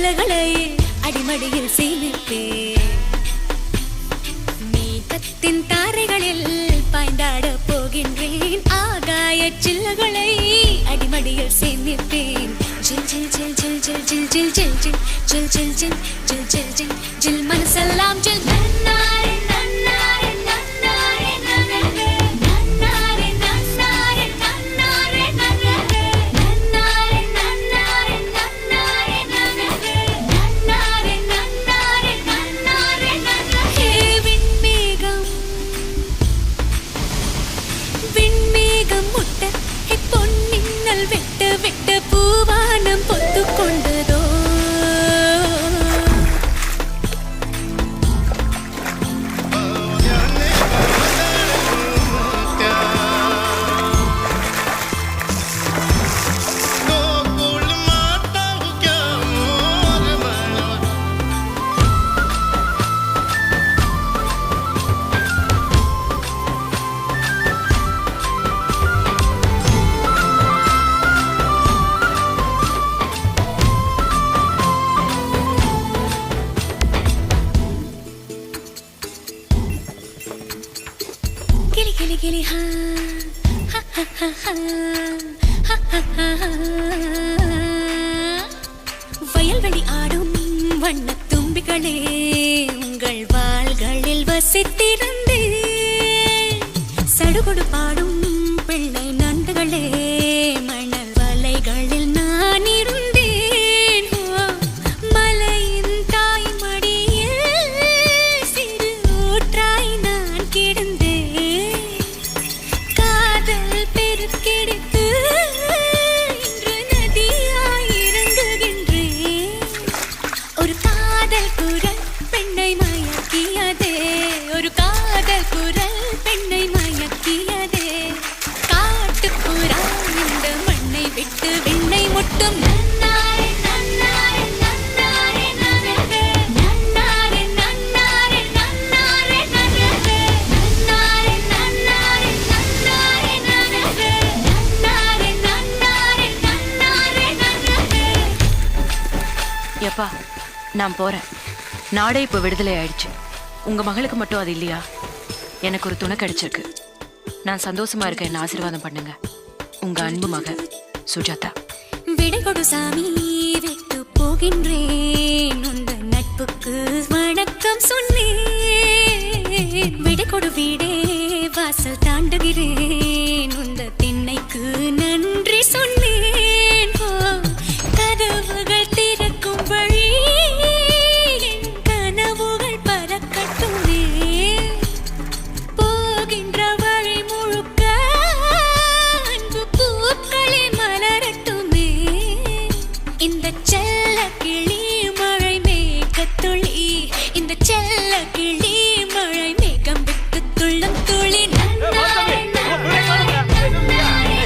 சில்லகளை அடிமடியில் சேமிப்பேன். மேகத்தின் தாரைகளில் பாய்ந்தாட போகின்றேன். ஆகாய சில்லகளை அடிமடியில் சேமிப்பேன். ஜில் ஜில் ஜில் ஜில் ஜில் ஜில் ஜில் ஜில் ஜில் ஜில் ஜில் ஜில் ஜில் ஜில் ஜில் ஜில் மனசெல்லாம் ஜில். நன்னாரே நன்னாரே நன்னாரே நன்னாரே நன்னாரே நன்னாரே நன்னாரே நன்னாரே நன்னாரே நன்னாரே நன்னாரே நன்னாரே நன்னாரே நன்னாரே நன்னாரே. விண்மேகம் முட்ட பொன்னின்னல் விட்டு விட்டு பூவானம் பொத்து கொண்டதோ. கிளி கிளி கிளி ஹா ஹா ஹா ஹா ஹா. வயல்வெளி ஆடும் வண்ணத் தும்பிகளே உங்கள் வாள்களில் வசித்திருந்தே. சடுகுடு பாடும் பிள்ளை நண்டுகளே மணல் வலைகளில் நான் இருந்தேன். மலையின் தாய் மடியில் சிறு ஊற்றாய் நான் கிடந்தேன். பெருக்கெடுத்து இன்று நதியாய் இறங்குகின்றேன். ஒரு காதல் குரல் பெண்ணை மயக்கியதே. ஒரு காதல் குரல் பெண்ணை மயக்கியதே. காட்டுப்புறா இந்த மண்ணை விட்டு விண்ணை முட்டும். நன்னாரே நன்னாரே நன்னாரே நன்னாரே நன்னாரே நன்னாரே நன்னாரே நன்னாரே நன்னாரே நன்னாரே நன்னாரே. எப்பா நான் போறேன். நாடே இப்போ விடுதலை ஆயிடுச்சு. உங்க மகளுக்கு மட்டும் அது இல்லையா? எனக்கு ஒரு துணை கிடைச்சிருக்கு. நான் சந்தோஷமா இருக்க என்ன ஆசீர்வாதம் பண்ணுங்க. உங்க அன்பு மக சுஜாதா. விடை கொடு சாமி விட்டு போகின்றேன். உந்த நட்புக்கு வணக்கம் சொன்னேன். விடை கொடு வீடே வாசல் தாண்டுகிறேன். உந்த திண்ணைக்கு நன்றி சொன்னேன். கதவுகள் திறக்கும் வழி என் கனவுகள் பறக்கட்டுமே. போகின்ற வழி முழுக்க அன்பு பூக்களே மலரட்டுமே. இந்த செல்ல கிளி மழை மேகத்துளி. இந்த செல்ல கிளி மழை மேகம் விட்டு துள்ளும் துளி. நன்னாரே நன்னாரே நன்னாரே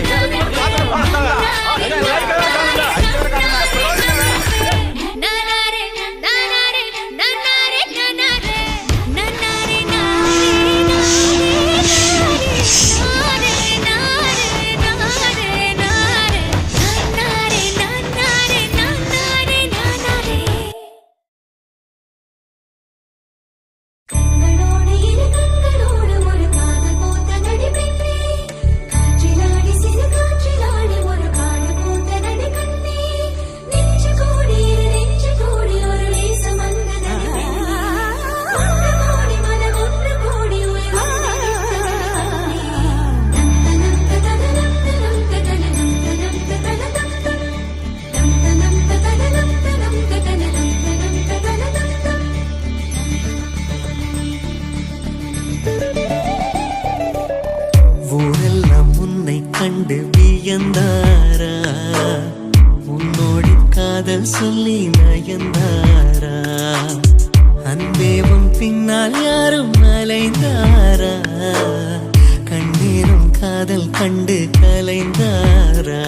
கண்டு வியந்தாரா, உன்னோடு காதல் சொல்லி நயந்தாரா, அன்பேவும் பின்னால் யாரும் அலைந்தாரா, கண்ணீரும் காதல் கண்டு கலைந்தாரா.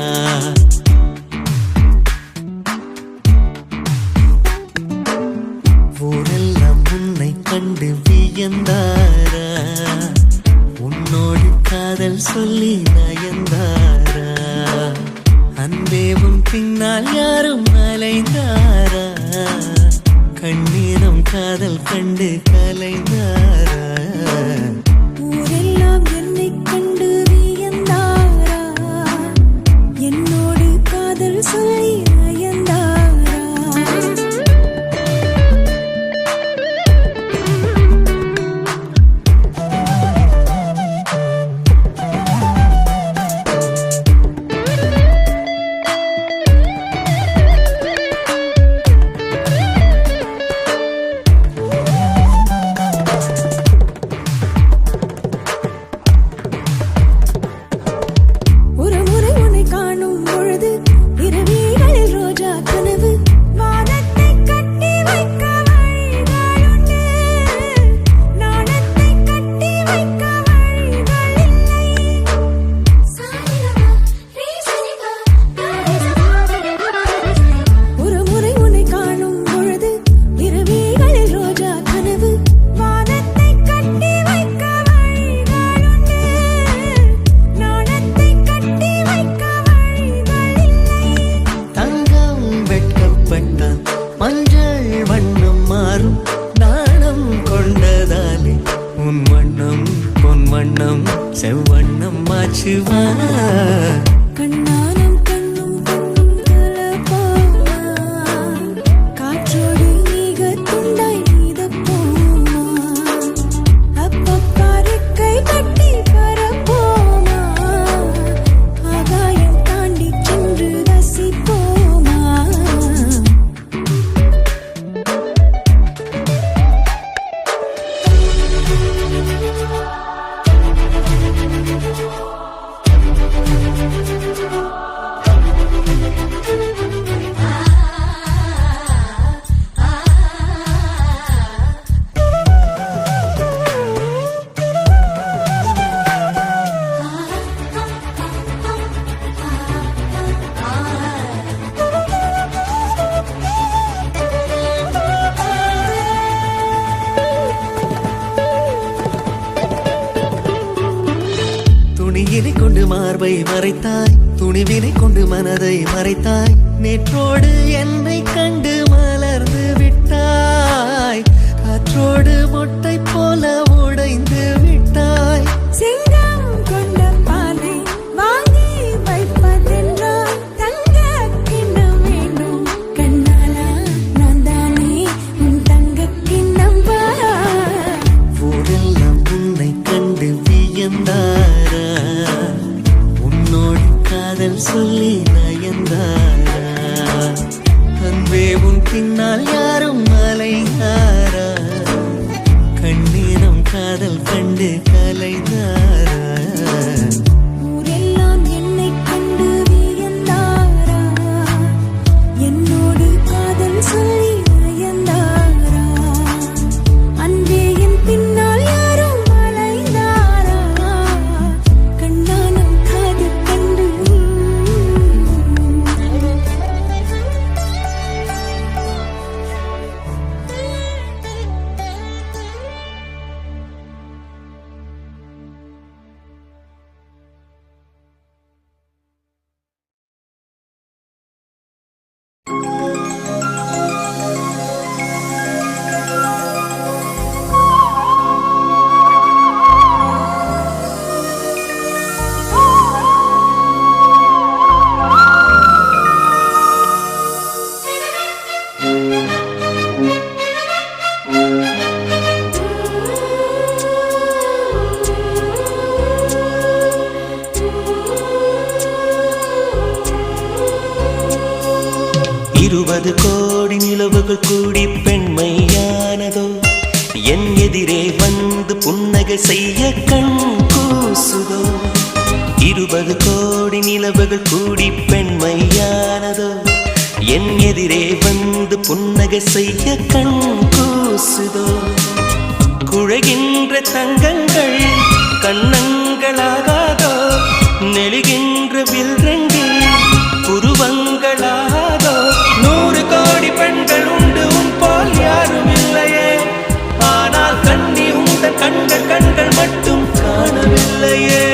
ஊரெல்லாம் உன்னை கண்டு வியந்தாரா, உன்னோடு காதல் சொல்லி நயந்தாரா, அன்பேவும் பின்னால் யாரும் அலைந்தாரா கண்ணீரம் காதல் கண்டு கலைந்தாரா ஊரெல்லாம் என்னை கண்டு வியந்தாரா என்னோடு காதல் சொல்லி நயந்தாரா ஒரு முறை உன்னை காணும் பொழுது இரவிகளில் ரோஜா கனவு வானத்தை கட்டி வைக்க வழிகளுண்டு நாணத்தை கட்டி வைக்க வழிகள் இல்லை ஒரு முறை உன்னை காணும் பொழுது இரவிகளில் ரோஜா கனவு வானத்தை கட்டி வைக்க வழிகளுண்டு நாணத்தை கட்டி வைக்க வழிகள் இல்லை தங்கம் வெட்கப்பட்டால் மஞ்சள் வண்ணம் மாறும் நாணம் கொண்டதாலே உன் வண்ணம் பொன் வண்ணம் செவ்வண்ணம் மாச்சுவா கண்ணானம் கண்ணும் கண்ணும் கலப்பாமா காற்றோடு நீக துண்டாய் நீதப்போமா அப்பப்பாருக்கை கட்டி பரப்போமா ஆகாயம் தாண்டி சென்று ரசிப்போமா துணியினை கொண்டு மார்பை மறைத்தாய் துணிவினை கொண்டு மனதை மறைத்தாய் நேற்றோடு என்னை கண்டு மலர்ந்து விட்டாய் காற்றோடு மொட்டை போல உடைந்து விட்டாய் சிங்கம் கொண்ட பாலை வாங்கி வைப்பதென்றால் தங்க கிண்ணம் வேண்டும் கண்ணாலா நான் தானே உன் தங்க கிண்ணம் ஊரெல்லாம் உன்னை கண்டு வியந்தாரா உன்னோடு காதல் சொல்லி நயந்தாரா அன்பே உன் பின்னால் யாரும் அலைந்தாரா கண்ணீரம் காதல் கண்டு கலைந்தாரா ஊரெல்லாம் என்னை கண்டு வியந்தாரா என்னோடு காதல் சொல்லி நயந்தாரா அன்பே என் பின்னால் யாரும் அலைந்தாரா கண்ணானம் காதல் கண்டு இருபது கோடி நிலவுகள் கூடி பெண்மையானதோ என் எதிரே வந்து புன்னகை செய்ய கண் கூசுதோ 20 கோடி நிலவுகள் கூடி பெண்மையானதோ என் எதிரே வந்து புன்னகை செய்ய கண் கூசுதோ குழைகின்ற தங்கங்கள் கண்ணங்களாகாதோ நெழுகின்ற வில்ரங்கில் புருவங்களாகாதோ 100 கோடி பெண்கள் உண்டு உன் போல் யாரும் இல்லையே ஆனால் கண்ணி உந்த கண்கள் மட்டும் காணவில்லையே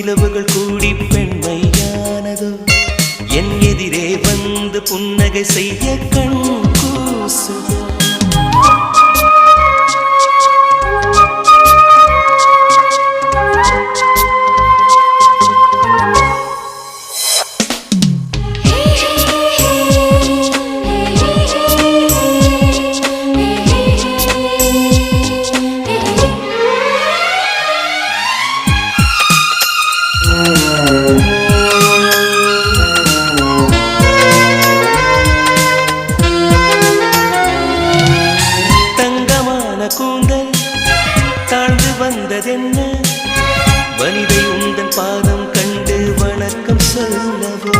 நிலவுகள் கூடி பெண்மையானதோ என் எதிரே வந்து புன்னகை செய்ய கண் கூசுதோ கூந்தல் தாழ்ந்து வந்ததென்ன வனிதை உந்தன் பாதம் கண்டு வணக்கம் சொல்லவோ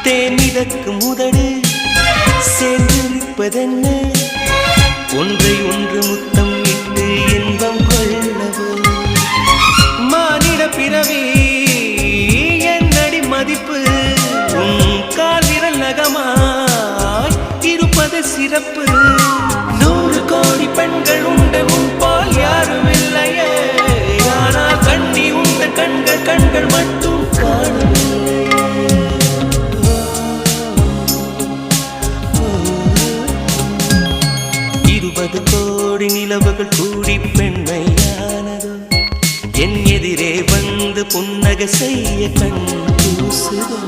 தேன் மிதக்கும் உதடு சேர்ந்திருப்பதென்ன ஒன்றை ஒன்று முத்தம் இட்டு இன்பம் கொள்ளவோ மானிட பிறவி என்னடி மதிப்பு உன் கால் விரல் நகமாய் இருப்பது சிறப்பு 100 கோடி பெண்கள் உண்டு உன் போல் யாரும் இல்லையே ஆனால் கண்ணி உந்த கண்கள் மட்டும் காணவில்லை 20 கோடி நிலவுகள் கூடி பெண்மையானதோ என் எதிரே வந்து புன்னகை செய்ய கண் கூசுதோ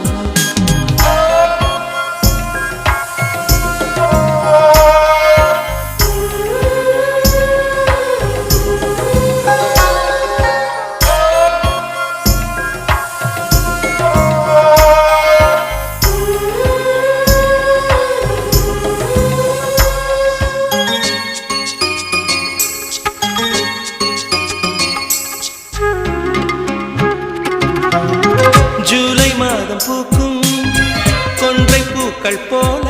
ஜூலை மாதம் பூக்கும் கொன்றை பூக்கள் போல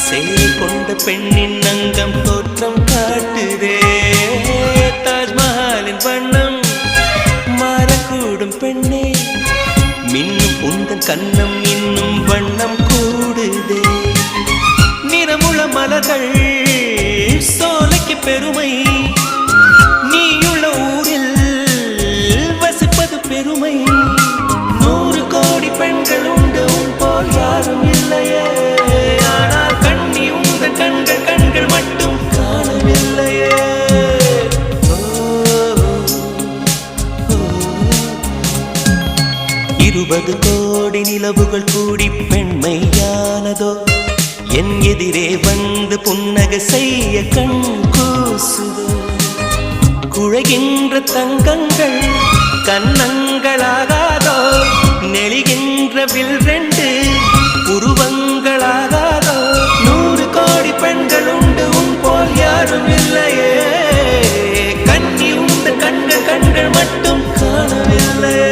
சேலை கொண்ட பெண்ணின் அங்கம் தோற்றம் காட்டுதே தாஜ்மஹாலின் வண்ணம் மாறக்கூடும் பெண்ணே மின்னும் உந்தன் கண்ணம் இன்னும் வண்ணம் கூடுதே நிறமுள்ள மலர்கள் சோலைக்கு பெருமை நீயுள்ள ஊரில் வசிப்பது பெருமை 100 கோடி பெண்கள் உண்டு உன் போல் யாரும் இல்லையே ஆனால் கண்ணி உந்தன் கண்கள் மட்டும் காணவில்லையே 20 கோடி நிலவுகள் கூடி பெண்மையானதோ என் எதிரே வந்து புன்னகை செய்ய கண் கூசுதோ குழைகின்ற தங்கங்கள் கன்னங்களாகாதோ நெளிகின்ற வில் 2 உருவங்களாகாதோ 100 கோடி பெண்கள் உண்டு உன் போல் யாரும் இல்லையே கண்ணி உந்த கண்கள் மட்டும் காணவில்லையே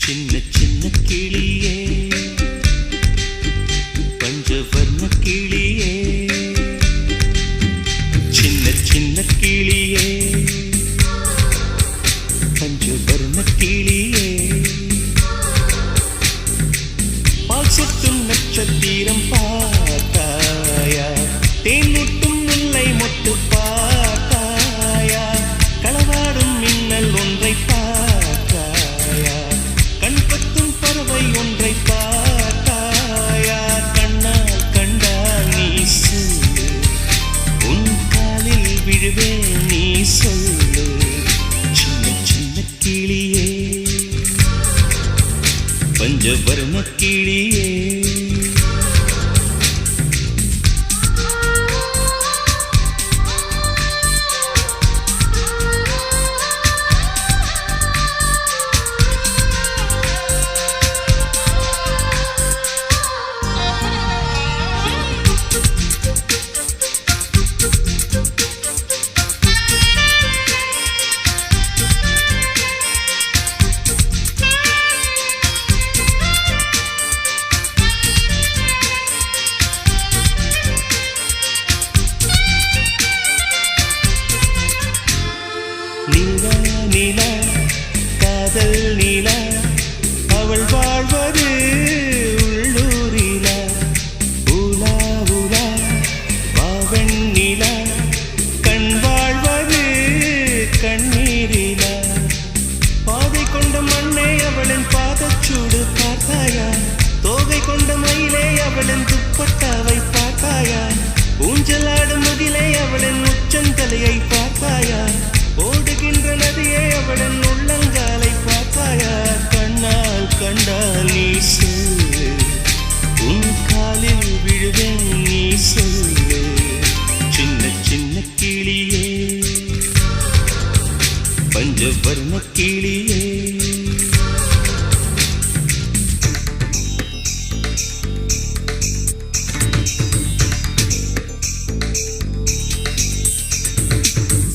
சின்ன சின்ன கிளியே பஞ்சவர்ண கிளியே சின்ன சின்ன கிளியே பஞ்சவர்ண கிளியே பால் சொட்டும் நட்சத்திரம் பார்த்தாயா தேன்முட்டும் முல்லை மொட்டு பார்த்தாயா களவாடும் மின்னல் ஒன்றை பார்த்தாயா கண்பத்தும் பறவை ஒன்றை பார்த்தாயா கண்ணால் கண்டால் நீ சொல்லு உன் காலில் விழுவேன் நீ சொல்லு சின்ன சின்ன கிளியே பஞ்சவர்ண கிளியே காதல் நிலா அவள் வாழ்வது உள்ளூரில உலா உலா வாவன் நிலா கண் வாழ்வது கண்ணீரில பாதை கொண்ட மண்ணே அவளின் பாதச்சூடு பார்த்தாயா தோகை கொண்ட மயிலே அவளின் துப்பட்டாவை பார்த்தாயா ஊஞ்சலாடும் முகிலே அவளின் உச்சந்தலையை பார்த்தாயா ஓடுகின்ற நதியே அவளின் உள்ளங்காலை பார்த்தாயா கண்ணால் கண்டால் நீ சொல்லு உன் காலில் விழுவேன் நீ சொல்லு சின்ன சின்ன கிளியே பஞ்சவர்ண கிளியே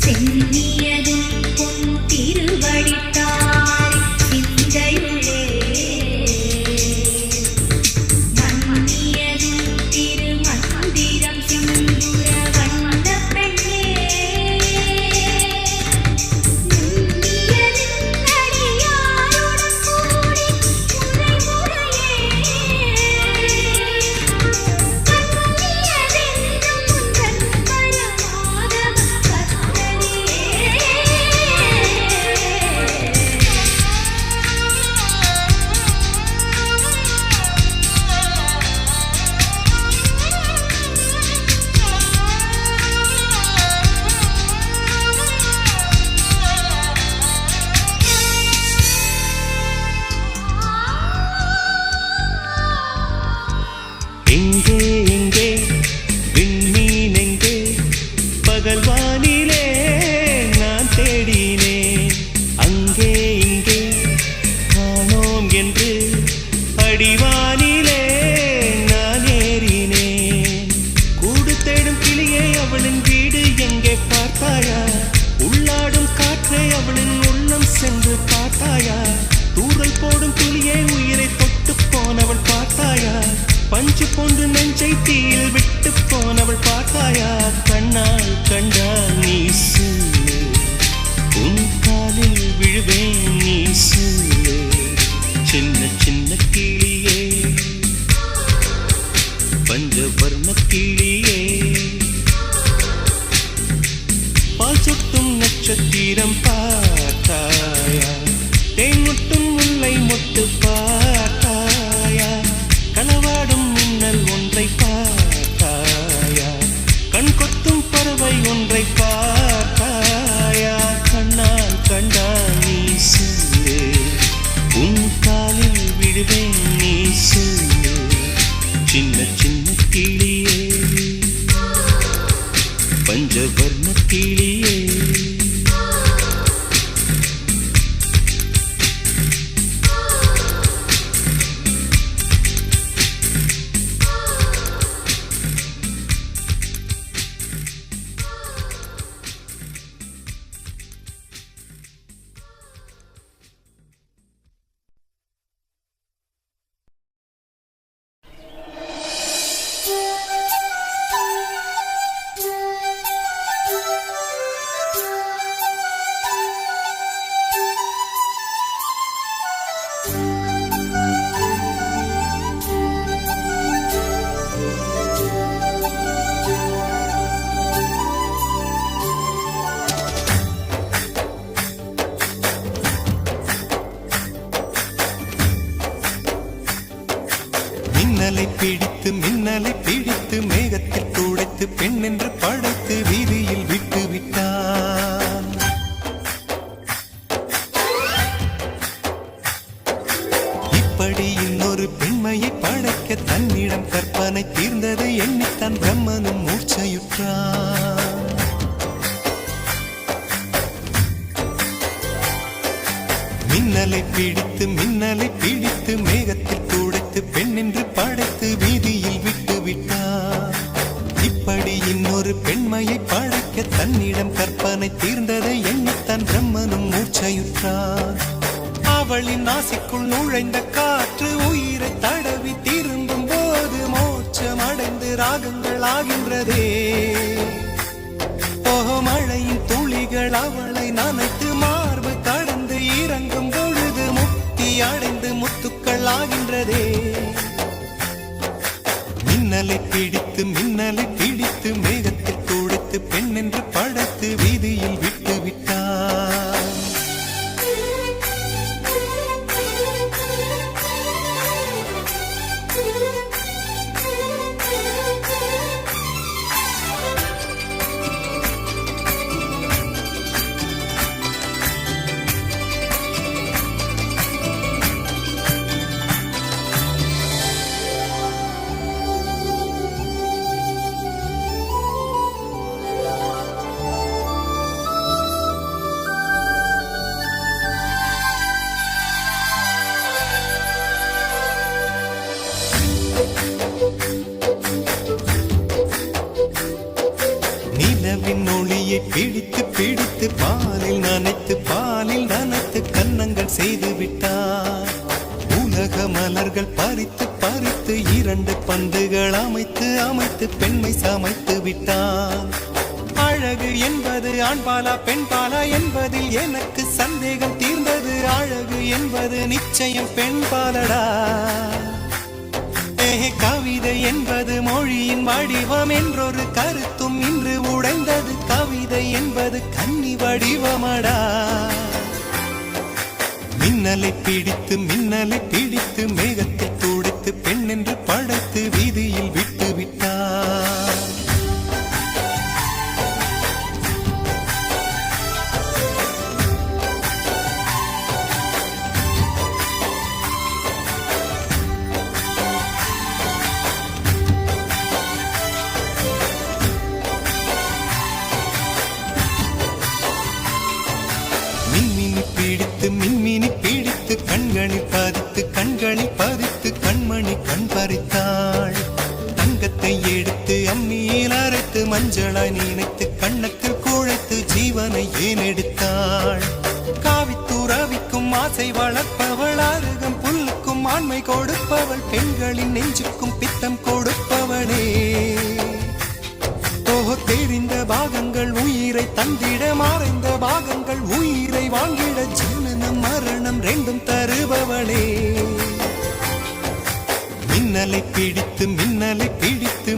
சென்னியதும் பொன் திருவடித்தாய் சிந்தையுளே மன்னியதும் திருமந்திரம் சிந்துர வந்த பெண்ணே நுண்ணியதும் அடியாருடன் கூடி முறை முறையே கண்ணியதென்றும் உந்தன் பரமாதவ எங்கே எங்கே விண்மீன் எங்கே பகல் வானிலே நான் தேடினேன் அங்கே இங்கே காணோம் என்று அடிவானிலே நான் ஏறினேன் கூடு தேடும் கிளியே அவளின் வீடு எங்கே பார்த்தாயா உள்ளாடும் காற்றே அவளின் உள்ளம் சென்று பார்த்தாயா தூறல் போடும் துளியே உயிரை தொட்டு போனவள் பார்த்தாயா பஞ்சு போன்று நெஞ்சை தீயில் விட்டு போனவள் பார்த்தாயா கண்ணால் கண்டால் நீ சொல்லு உன் காலில் விழுவேன் நீ சொல்லு சின்ன சின்ன கிளியே பஞ்சவர்ண கிளியே பால் சுட்டும் நட்சத்திரம் பார்த்தாயா தேன் முட்டும் முல்லை மொட்டு பார்த்தாயா களவாடும் மின்னல் ஒன்றை பார்த்தாயா கண் கொத்தும் பறவை ஒன்றை பார்த்தாயா கண்ணால் கண்டால் நீ சொல்லு உன் காலில் விழுவேன் நீ சொல்லு சின்ன சின்ன கிளியே பஞ்சவர்ண கிளியே மின்னலை பிடித்து மேகத்தில் துடைத்து பெண் என்று படைத்து வீதியில் விட்டு விட்டான் இப்படி இன்னொரு பெண்மையை படைக்க தன்னிடம் கற்பனை தீர்ந்ததை எண்ணித்தான் பிரம்மனும் மூர்ச்சையுற்றான் மின்னலை பிடித்து மேகத்தில் துடைத்து பெண் என்று படைத்து வீதியில் விட்டு விட்டார் இப்படி இன்னொரு பெண்மையை படைக்க தன்னிடம் கற்பனை தீர்ந்ததை எண்ணித்தான் பிரம்மனும் மூர்ச்சையுற்றார் அவளின் நாசிக்குள் நுழைந்த காற்று உயிரை தடவி திரும்பும் போது மோட்சம் அடைந்து ராகங்கள் ஆகின்றதே மழையின் துளிகள் அவளை நனைத்து மார்பு கடந்து இறங்கும் பொழுது போல் ஆகின்றதே. மின்னலை பிடித்து மேகத்தில் துடைத்து பெண் என்று படைத்து வீதியில் விட்டு விட்டார். நிலவின் ஒளியை பிடித்து பாலில் நனைத்து கன்னங்கள் செய்து விட்டார். உலக மலர்கள் பறித்து இரண்டு பந்துகள் அமைத்து பெண்மை சமைத்து விட்டார். அழகு என்பது ஆண்பாலா பெண்பாலா என்பதில் எனக்கு சந்தேகம் தீர்ந்தது. அழகு என்பது நிச்சயம் பெண்பாலடா. கவிதை என்பது மொழியின் வடிவம் என்றொரு கருத்தும் இன்று உடைந்தது. கவிதை என்பது கன்னி வடிவமடா. மின்னலை பிடித்து மேகத்தை துடைத்து பெண் என்று படைத்து வீதியில் விட்டு விட்டார். மின்மினி பிடித்து கண்களில் பதித்து கண்மணி கண் பறித்தாள். தங்கத்தை எடுத்து அம்மியில் அரைத்து மஞ்சளாய் நினைத்து கண்ணத்தில் குழைத்து ஜீவனை ஏன் எடுத்தாள். காவித்துறவிக்கும் ஆசை வளர்ப்பவள், அருகம் புல்லுக்கும் ஆண்மை கொடுப்பவள், பெண்களின் நெஞ்சுக்கும் பித்தம் கொடுப்பவளே. தெரிந்த பாகங்கள் உயிரை தந்திட, மறைந்த பாகங்கள் உயிரை வாங்கிட, ஜனனம் மரணம் ரெண்டும் தருபவளே. மின்னலை பிடித்து